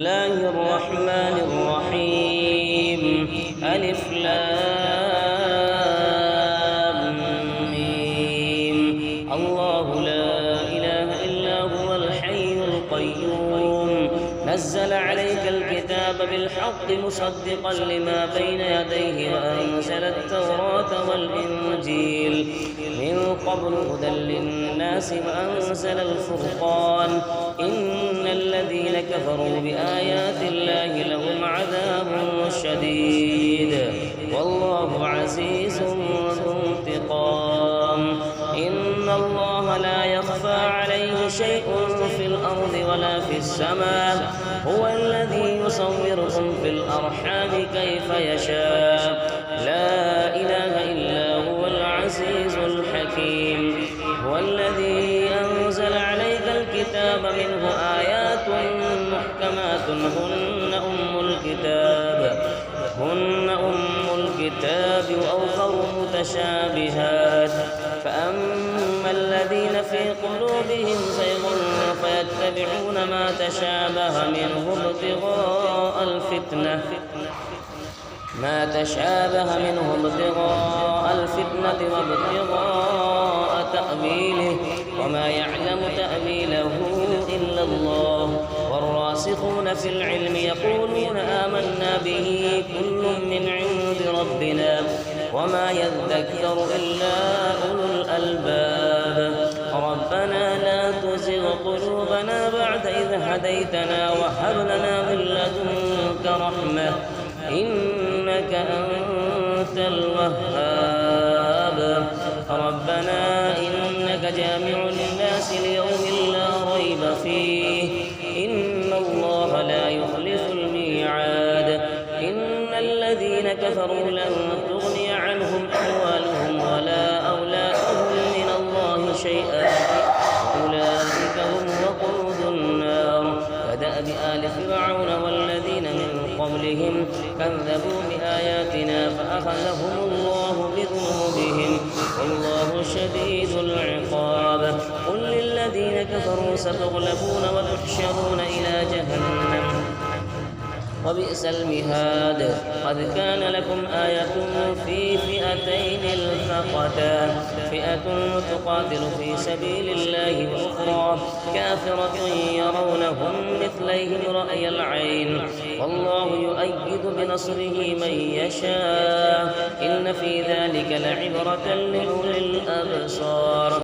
الله الرحمن الرحيم ألف لام ميم الله لا إله إلا هو الحي القيوم نزل عليك الكتاب بالحق مصدقا لما بين يديه وأنزل التوراة والإنجيل من قبل هدى للناس وأنزل الفرقان إن الذين كفروا بآيات الله لهم عذاب شديد والله عزيز ذو انتقام إن الله لا يخفى عليه شيء في الأرض ولا في السماء هو الذي يصوركم في الأرحام كيف يشاء لا إله إلا هو العزيز الحكيم هو الذي أنزل عليك الكتاب منه آيات محكمات هن أم الكتاب وأخر متشابهات فأما الذين في قلوبهم زيغ فيتبعون ما تشابه منه ابتغاء الفتنة وابتغاء تأويله وما يعلم تأويله إلا الله والراسخون في العلم يقولون آمنا به كل من عند ربنا وما يذكر إلا أولو الألباب ربنا لا تزغ قلوبنا بعد إذ هديتنا وهب لنا من لدنك رحمة إنك أنت الوهاب ربنا إنك جامع الناس ليوم لا ريب فيه إن الله لا يخلف الميعاد إن الذين كفروا لن تغني عنهم أموالهم ولا أولادهم من الله شيئا أولئك هم وقود النار كدأب آل فرعون والذين من قبلهم كذبوا بآياتنا فأخذهم الله بذنوبهم والله شديد العقاب قل للذين كفروا ستغلبون وتحشرون إلى جهنم وبئس المهاد قد كان لكم آية في فئتين التقتا فئة تقاتل في سبيل الله وأخرى كافرة يرونهم مثليهم رأي العين والله يؤيد بنصره من يشاء إن في ذلك لعبرة لأولي الأبصار